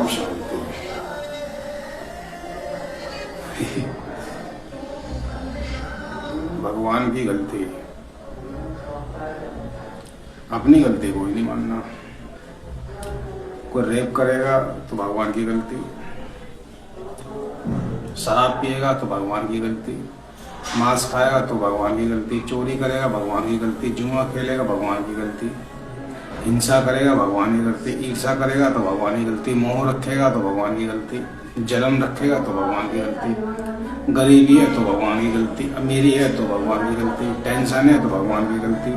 ओम शांति। भगवान की गलती, अपनी गलती कोई नहीं मानना। कोई रेप करेगा तो भगवान की गलती, शराब पिएगा तो भगवान की गलती, मांस खाएगा तो भगवान की गलती, चोरी करेगा भगवान की गलती, जुआ खेलेगा भगवान की गलती, हिंसा करेगा भगवान की गलती, ईर्षा करेगा तो भगवान की गलती, मोह रखेगा तो भगवान की गलती, जलन रखेगा तो भगवान की गलती, गरीबी है तो भगवान की गलती, अमीरी है तो भगवान की गलती, टेंशन है तो भगवान की गलती।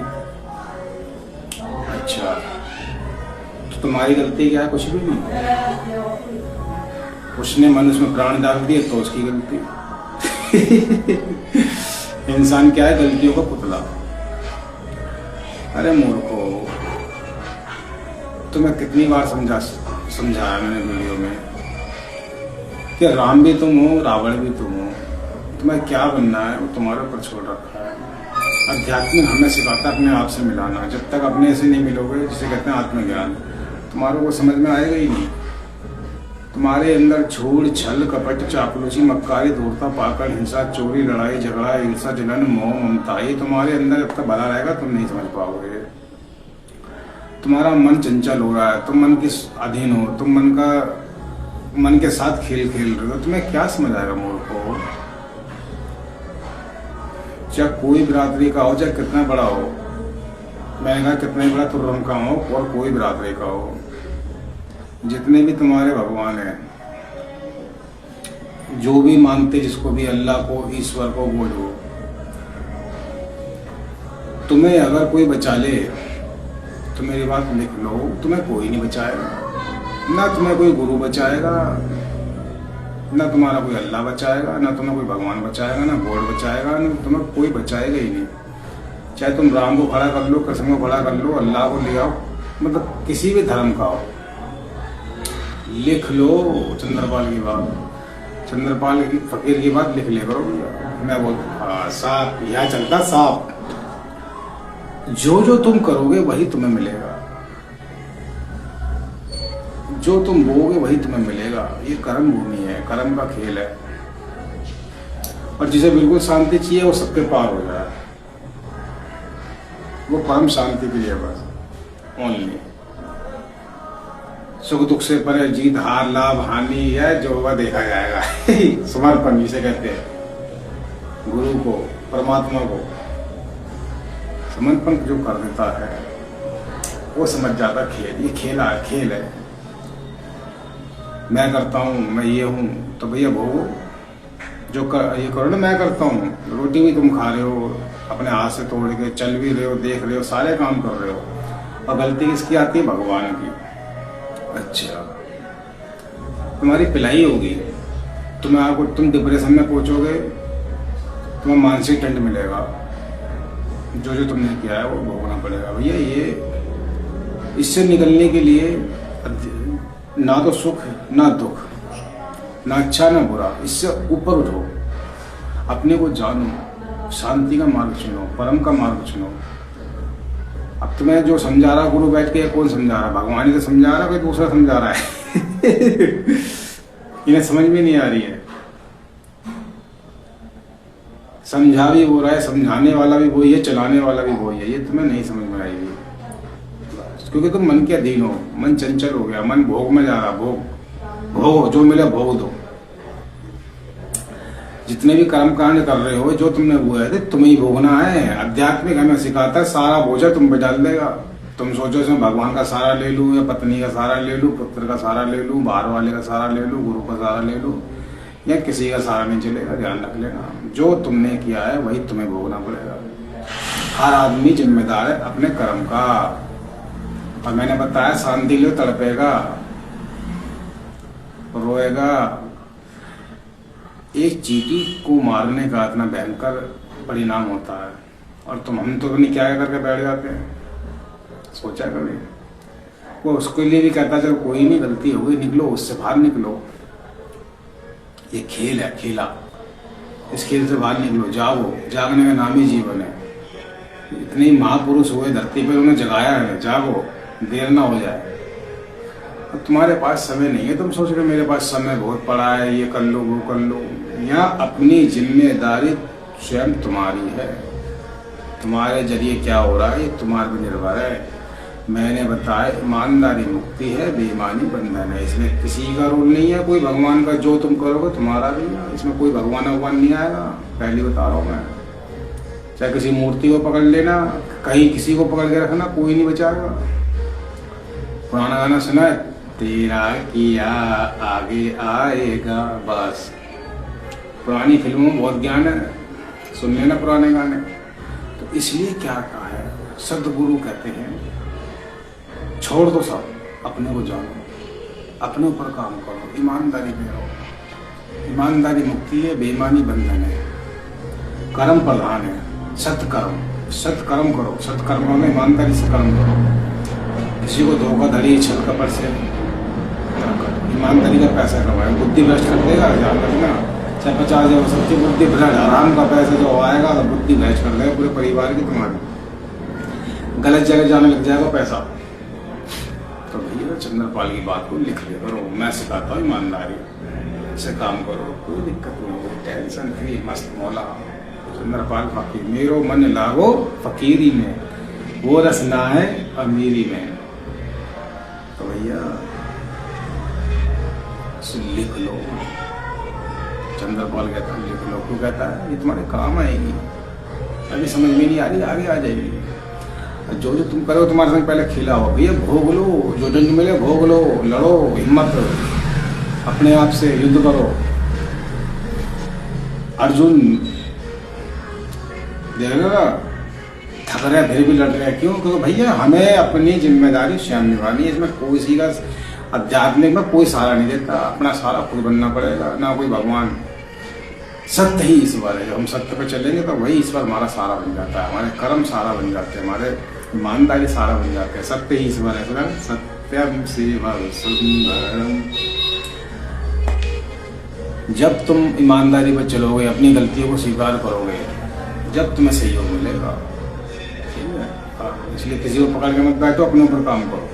अच्छा, तो तुम्हारी गलती क्या है? कुछ भी नहीं। उसने मनुष्य में प्राण डाल दिए तो उसकी गलती। इंसान क्या है? गलतियों का पुतला। अरे मूर्खो, तुम्हें कितनी बार समझाया मैंने वीडियो में कि राम भी तुम हो, रावण भी तुम हो। तुम्हें क्या बनना है वो तुम्हारे ऊपर छोड़ रखा है। अध्यात्म हमें सिखाता है अपने आप से मिलाना। जब तक अपने से नहीं मिलोगे, जिसे कहते हैं आत्मज्ञान, तुम्हारे को समझ में आएगा ही नहीं। तुम्हारे अंदर झूठ, छल, कपट, चापलूसी, मक्कारी, धूर्ता, पाकड़, हिंसा, चोरी, लड़ाई, झगड़ा, ईर्षा, जलन, मोह, ममता, ये तुम्हारे अंदर जब तक भरा रहेगा तुम नहीं समझ पाओगे। तुम्हारा मन चंचल हो रहा है, तुम मन के अधीन हो, तुम मन के साथ खेल खेल रहे हो, तुम्हें क्या समझ आएगा मूर्खो। चाहे कोई बिरादरी का हो, चाहे कितना बड़ा हो, मैंने कहा कितना बड़ा तुर्रम का हो और कोई बिरादरी का हो, जितने भी तुम्हारे भगवान हैं, जो भी मानते जिसको भी, अल्लाह को, ईश्वर को बोलो, तुम्हें अगर कोई बचा ले तो मेरी बात लिख लो, तुम्हें कोई नहीं बचाएगा। ना तुम्हें कोई गुरु बचाएगा, ना तुम्हारा कोई अल्लाह बचाएगा, ना तुम्हें कोई भगवान बचाएगा, ना गॉड बचाएगा, ना तुम्हें कोई बचाएगा ही नहीं। चाहे तुम राम को खड़ा कर लो, कृष्ण को खड़ा कर लो, अल्लाह को ले आओ, मतलब किसी भी धर्म का हो, लिख लो चंद्रपाल की बात, चंद्रपाल की फकीर की बात लिख ले करो। मैं बोलता साहब यहाँ चलता साहब, जो तुम करोगे वही तुम्हें मिलेगा, जो तुम बोओगे वही तुम्हें मिलेगा। ये कर्म भूमि है, कर्म का खेल है। और जिसे बिल्कुल शांति चाहिए वो सबके पार हो जाए, वो परम शांति के लिए बस ओनली। सुख दुख से परे, जीत हार, लाभ हानि है जो होगा देखा जाएगा। समर्पण जिसे कहते हैं, गुरु को, परमात्मा को समर्पण जो कर देता है वो समझ जाता खेल, ये खेल है। मैं करता हूँ, मैं ये हूँ, तो भैया भोगो जो ये करो ना। मैं करता हूँ, रोटी भी तुम खा रहे हो अपने हाथ से तोड़ के, चल भी रहे हो, देख रहे हो, सारे काम कर रहे हो, और गलती किसकी आती है? भगवान की। अच्छा, तुम्हारी पिलाई होगी, तुम डिप्रेशन में पहुंचोगे, तुम्हें मानसिक दंड मिलेगा। जो तुमने किया है वो भोगना पड़ेगा भैया। ये इससे निकलने के लिए ना तो सुख ना दुख, ना अच्छा ना बुरा, इससे ऊपर उठो, अपने को जानो, शांति का मार्ग चुनो, परम का मार्ग चुनो। अब तुम्हें जो समझा रहा गुरु बैठ के, कौन समझा रहा? भगवान ही तो समझा रहा, कोई दूसरा समझा रहा है। इन्हें समझ में नहीं आ रही है। समझा भी हो रहा है, समझाने वाला भी वही है, चलाने वाला भी वही है, ये तुम्हें नहीं समझ में आएगी क्योंकि तुम मन के अधीन हो। मन चंचल हो गया, मन भोग में जा रहा। भोग जो मिले भोग दो। जितने भी कर्म कांड कर रहे हो, जो तुमने वो है तुम्हें ही भोगना है। आध्यात्मिक हमें सिखाता है, सारा बोझा तुम पे डाल देगा। तुम सोचो इसमें भगवान का सहारा ले लूं, या पत्नी का सहारा ले लूं, पुत्र का सहारा ले लूं, बाहर वाले का सहारा ले लूं, गुरु का सहारा ले लूं, या किसी का सहारा नहीं चलेगा। ध्यान रख लेना, जो तुमने किया है वही तुम्हें भोगना पड़ेगा। हर आदमी जिम्मेदार है अपने कर्म का। और मैंने बताया, शांति लो, तड़पेगा, रोएगा। एक चींटी को मारने का इतना भयंकर परिणाम होता है, और हम तो नहीं क्या करके बैठ जाते हैं। सोचा कभी? वो उसके लिए भी कहता चलो कोई नहीं, गलती हो गई, निकलो, उससे बाहर निकलो। ये खेल है, खेला। इस खेल से बाहर निकलो, जाओ। जागने का नाम ही जीवन है। इतने महापुरुष हुए धरती पर, उन्हें जगाया है, जागो, देर ना हो जाए। अब तुम्हारे पास समय नहीं है, तुम सोच रहे हो मेरे पास समय बहुत पड़ा है, ये कर लो वो कर लो। यहाँ अपनी जिम्मेदारी स्वयं तुम्हारी है, तुम्हारे जरिए क्या हो रहा है ये तुम्हारे पर निर्भर है। मैंने बताया ईमानदारी मुक्ति है, बेईमानी बंधन है। इसमें किसी का रोल नहीं है, कोई भगवान का जो तुम करोगे तुम्हारा भी है, इसमें कोई भगवान नहीं आएगा। पहले बता रहा हूँ मैं, चाहे किसी मूर्ति को पकड़ लेना, कहीं किसी को पकड़ के रखना, कोई नहीं बचाएगा। पुराना गाना सुना है, तेरा किया आगे आएगा, बस। पुरानी फिल्मों में बहुत ज्ञान है, सुन लेना पुराने गाने। तो इसलिए क्या कहा है, सदगुरु कहते हैं छोड़ दो सब, अपने को जानो, अपने ऊपर काम करो, ईमानदारी में रहो। ईमानदारी मुक्ति है, बेईमानी बंधन है। कर्म प्रधान है, सत्कर्म करो। सत्कर्मों में ईमानदारी से कर्म करो। किसी को धोखाधड़ी छल कपट से ईमानदारी का पैसा कमाए। बुद्धि भ्रष्ट कर देगा, ध्यान रखना। चाहे 50,000 सबकी बुद्धि भ्रष्ट, आराम का पैसा जो आएगा तो बुद्धि भ्रष्ट कर देगा पूरे परिवार की, तुम्हारी गलत जगह जाने लग जाएगा पैसा। तो भैया चंद्रपाल की बात को लिख ले करो, मैं सिखाता हूँ ईमानदारी से काम करो, कोई दिक्कत नहीं होगी, टेंशन फ्री मस्त मौला। चंद्रपाल फकीर, मेरो मन लागो फकीरी में, वो रस ना है अमीरी में। तो भैया लिख लो, चंद्रपाल कहता है लिख लो। क्यों कहता है, ये तुम्हारे काम आएगी। अभी समझ में नहीं आ रही, आगे आ जाएगी। जो जो तुम करो तुम्हारे संग पहले खिला हो भैया, भोग लो, जो जो मिले भोग लो, लड़ो, हिम्मत अपने आप से युद्ध करो। अर्जुन देखा थक रहे फिर भी लड़ रहे, क्यों? क्योंकि भैया हमें अपनी जिम्मेदारी स्वयं निभानी है। इसमें कोई सी का आध्यात्मिक में कोई सहारा नहीं देता, अपना सहारा खुद बनना पड़ेगा, ना कोई भगवान। सत्य ही ईश्वर है, जब हम सत्य पे चलेंगे तो वही ईश्वर हमारा सहारा बन जाता है, हमारे कर्म सहारा बन जाते हैं, हमारे ईमानदारी सहारा बन जाते हैं। सत्य ही ईश्वर है, सत्यम शिवम सुंदरम। जब तुम ईमानदारी पर चलोगे, अपनी गलतियों को स्वीकार करोगे, जब तुम्हें सहयोग मिलेगा। ठीक है, इसलिए किसी को पकड़ के मत बैठो, अपने ऊपर काम करो।